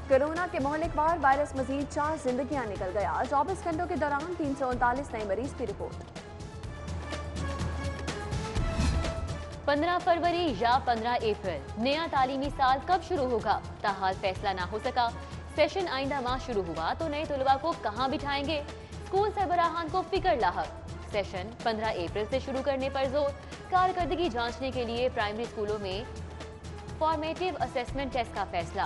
corona کے مہلک وار virus مزید 4 زندگیاں نکل گیا 24 گھنٹوں کے دوران 339 نئے مریض کی رپورٹ 15 فروری یا 15 اپریل نیا تعلیمی سال کب شروع ہوگا تاحال فیصلہ نہ ہو سکا سیشن آئندہ ماہ شروع ہوا تو نئے طلباء کو کہاں بٹھائیں گے اسکول سربراہان کو فکر لاحق سیشن 15 اپریل سے شروع کرنے پر زور کارکردگی جانچنے کے لیے پرائمری اسکولوں میں فارمیٹیو اسیسمنٹ ٹیسٹ کا فیصلہ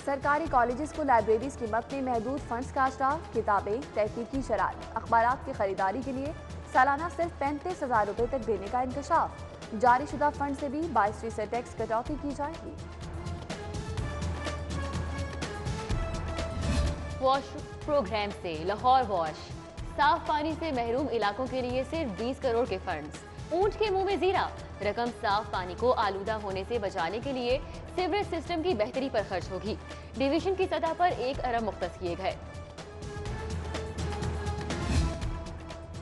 سرکاری کالجز کو لائبریریز کی مد میں محدود فنڈز کا اشرا کتابیں تحقیقی شرائط اخبارات کی خریداری کے لیے سالانہ صرف 35,000 روپے تک دینے کا انکشاف جاری شدہ فنڈ سے بھی 22% ٹیکس کٹوتی کی جائے گی واش پروگرام سے لاہور واش صاف پانی سے محروم علاقوں کے لیے صرف 20 کروڑ کے فنڈز اونٹ کے منہ میں زیرہ رقم صاف پانی کو آلودہ ہونے سے بچانے کے لیے سیوریج سسٹم کی بہتری پر خرچ ہوگی ڈویژن کی سطح پر 1 ارب مختص کیے گئے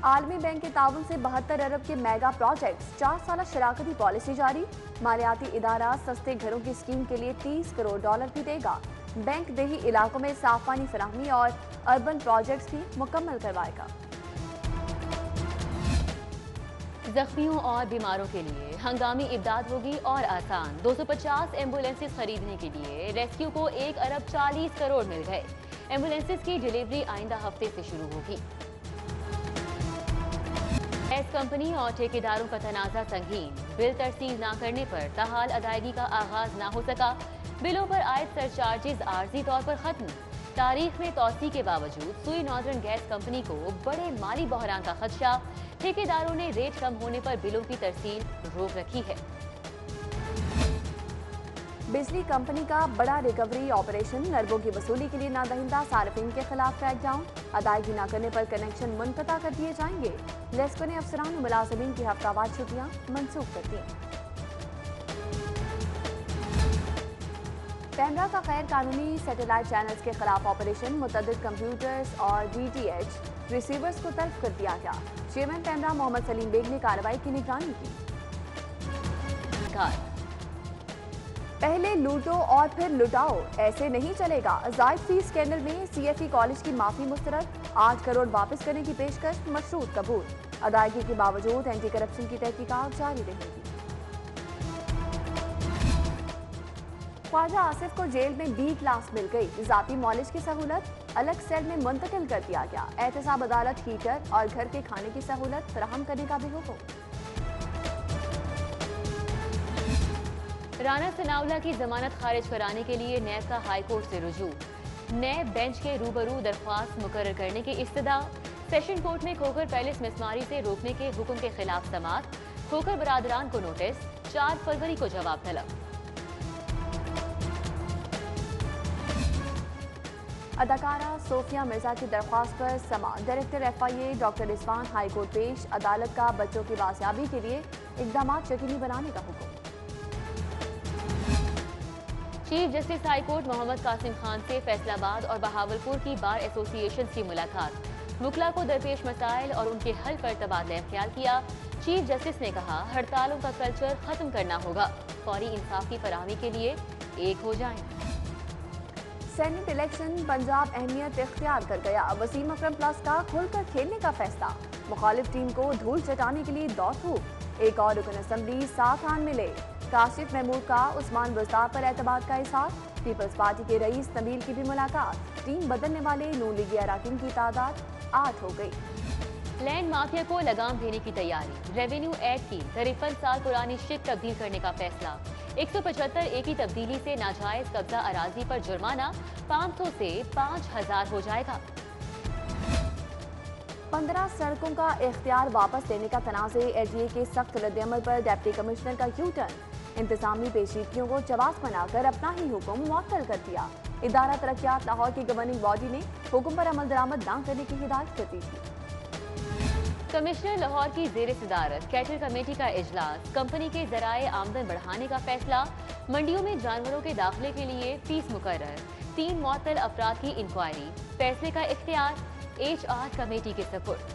عالمی بینک کے تعاون سے 72 ارب کے میگا پروجیکٹس 4 سالہ شراکتی پالیسی جاری مالیاتی ادارہ سستے گھروں کی اسکیم کے لیے 30 کروڑ ڈالر بھی دے گا بینک دیہی علاقوں میں صاف پانی فراہمی اور اربن پروجیکٹس بھی مکمل کروائے گا زخمیوں اور بیماروں کے لیے ہنگامی امداد ہوگی اور آسان 250 ایمبولینسز خریدنے کے لیے ریسکیو کو 1 ارب 40 کروڑ مل گئے ایمبولینسز کی ڈیلیوری آئندہ ہفتے سے شروع ہوگی گیس کمپنی اور ٹھیکیداروں کا تنازع سنگین بل ترسیل نہ کرنے پر تاحال ادائیگی کا آغاز نہ ہو سکا بلوں پر عائد سرچارجز عارضی طور پر ختم تاریخ میں توسیع کے باوجود سوئی ناردرن گیس کمپنی کو بڑے مالی بحران کا خدشہ ٹھیکیداروں نے ریٹ کم ہونے پر بلوں کی ترسیل روک رکھی ہے بجلی کمپنی کا بڑا ریکوری آپریشن اربوں کی وصولی کے لیے نادہندہ صارفین کے خلاف کریک ڈاؤن ادائیگی نہ کرنے پر کنیکشن منقطع کر دیے جائیں گے لیسکو نے افسران و ملازمین کی ہفتہ وار چھٹیاں منسوخ کر دیں پیمرا کا غیر قانونی سیٹلائٹ چینلز کے خلاف آپریشن متعدد کمپیوٹرز اور ڈی ٹی ایچ ریسیورز کو طلب کر دیا گیا چیئرمین پیمرا محمد سلیم بیگ نے کارروائی کی نگرانی کی پہلے لوٹو اور پھر لٹاؤ ایسے نہیں چلے گا زائد فی اسکینڈل میں سی ایف ای کالج کی معافی مسترد 8 کروڑ واپس کرنے کی پیشکش مشروط قبول ادائیگی کے باوجود اینٹی کرپشن کی تحقیقات جاری رہے گی خواجہ آصف کو جیل میں بی کلاس مل گئی ذاتی معالج کی سہولت الگ سیل میں منتقل کر دیا گیا احتساب عدالت ہیٹر اور گھر کے کھانے کی سہولت فراہم کرنے کا بھی حکم رانا ثناءاللہ کی ضمانت خارج کرانے کے لیے نیب کا ہائی کورٹ سے رجوع نیب بینچ کے روبرو درخواست مقرر کرنے کی استدعا سیشن کورٹ میں کھوکھر پیلس مسماری سے روکنے کے حکم کے خلاف سماعت کھوکھر برادران کو نوٹس 4 فروری کو جواب طلب اداکارہ صوفیہ مرزا کی درخواست پر سماعت ڈائریکٹر ایف آئی اے ڈاکٹر رضوان ہائی کورٹ پیش عدالت کا بچوں کی بازیابی کے لیے اقدامات یقینی بنانے کا حکم چیف جسٹس ہائی کورٹ محمد قاسم خان سے فیصل آباد اور بہاولپور کی بار ایسوسی ایشن کی ملاقات وکلا کو درپیش مسائل اور ان کے حل پر تبادلہ خیال کیا چیف جسٹس نے کہا ہڑتالوں کا کلچر ختم کرنا ہوگا فوری انصاف کی فراہمی کے لیے ایک ہو جائیں سینٹ الیکشن پنجاب اہمیت اختیار کر گیا وسیم اکرم پلس کا کھل کر کھیلنے کا فیصلہ مخالف ٹیم کو دھول چٹانے کے لیے دوڑ دھوپ ایک اور رکن اسمبلی 7 آن ملے کاشف محمود کا عثمان بزدار پر اعتماد کا اظہار پیپلز پارٹی کے رئیس نبیل کی بھی ملاقات ٹیم بدلنے والے نون لیگی اراکین کی تعداد 8 ہو گئی لینڈ مافیا کو لگام دینے کی تیاری ریونیو ایکٹ کی 53 سال پرانی شک تبدیل کرنے کا فیصلہ 175 اے کی تبدیلی سے ناجائز قبضہ اراضی پر جرمانہ 500 سے 5000 ہو جائے گا 15 سڑکوں کا اختیار واپس لینے کا تنازع ایل ڈی اے کے سخت رد عمل پر ڈپٹی کمشنر کا یو ٹرن انتظامی پیچیدگیوں کو جواز بنا کر اپنا ہی حکم معطل کر دیا ادارہ ترقیات لاہور کی گورننگ باڈی نے حکم پر عمل درآمد نہ کرنے کی ہدایت کر دی تھی کمشنر لاہور کی زیر صدارت کیٹر کمیٹی کا اجلاس کمپنی کے ذرائع آمدن بڑھانے کا فیصلہ منڈیوں میں جانوروں کے داخلے کے لیے فیس مقرر 3 معطل افراد کی انکوائری فیصلے کا اختیار ایچ آر کمیٹی کے سپرد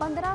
15